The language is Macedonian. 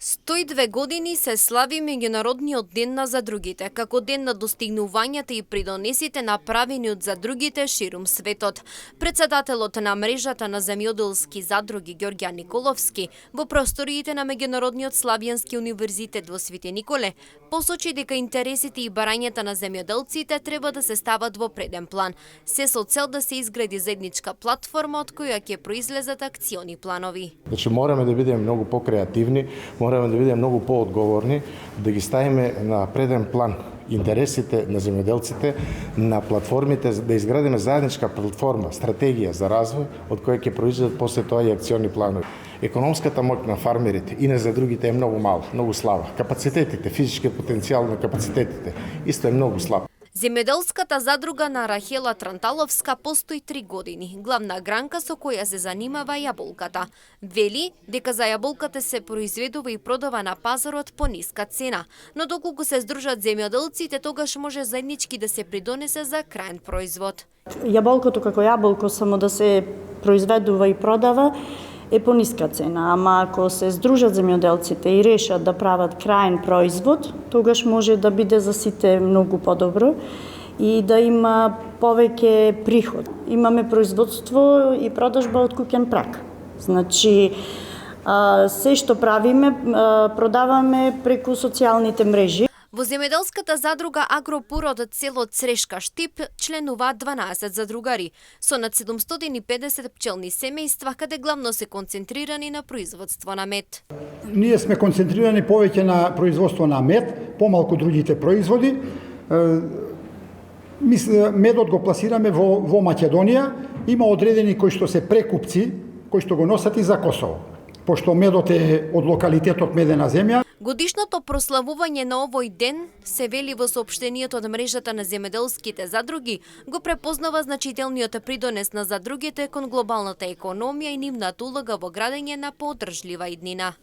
102 години се слави Меѓународниот ден на задругите, како ден на достигнувањата и придонесите направени од задругите ширум светот. Председателот на мрежата на земјоделски задруги Ѓорѓа Николовски во просториите на Меѓународниот Славјански универзитет во Свети Николе посочи дека интересите и барањата на земјоделците треба да се стават во преден план, се со цел да се изгради заедничка платформа од која ќе произлезат акциони планови. Значи мораме да бидеме многу покреативни, мораме да бидеме многу поодговорни, да ги ставиме на преден план интересите на земјоделците, на платформите, да изградиме заедничка платформа, стратегија за развој, од која ќе произлезат после тоа и акциони планови. Економската моќ на фармерите и на задругите е многу мала, многу слаба. Капацитетите, физичкиот потенцијал на капацитетите исто е многу слаб. Земјоделската задруга на Рахела Транталовска постои 3 години. Главна гранка со која се занимава јаболката. Вели дека за јаболката се произведува и продава на пазарот по ниска цена, но доколку се здружат земјоделците, тогаш може заеднички да се придонесе за крајен производ. Јаболкото како јаболко само да се произведува и продава е по ниска цена, ама ако се здружат земјоделците и решат да прават крајен производ, тогаш може да биде за сите многу подобро и да има повеќе приход. Имаме производство и продажба од куќен праг. Значи, се што правиме, продаваме преку социјалните мрежи. Во земјоделската задруга Агропур од село Црешка Штип членуваат 12 задругари, со над 750 пчелни семејства, каде главно се концентрирани на производство на мед. Ние сме концентрирани повеќе на производство на мед, помалку другите производи. Медот го пласираме во Македонија. Има одредени кои што се прекупци, кои што го носат и за Косово, пошто медот е од локалитетот Медена земја. Годишното прославување на овој ден, се вели во соопштението од мрежата на земјоделските задруги, го препознава значителниот придонес на задругите кон глобалната економија и нивната улога во градење на поддржлива иднина.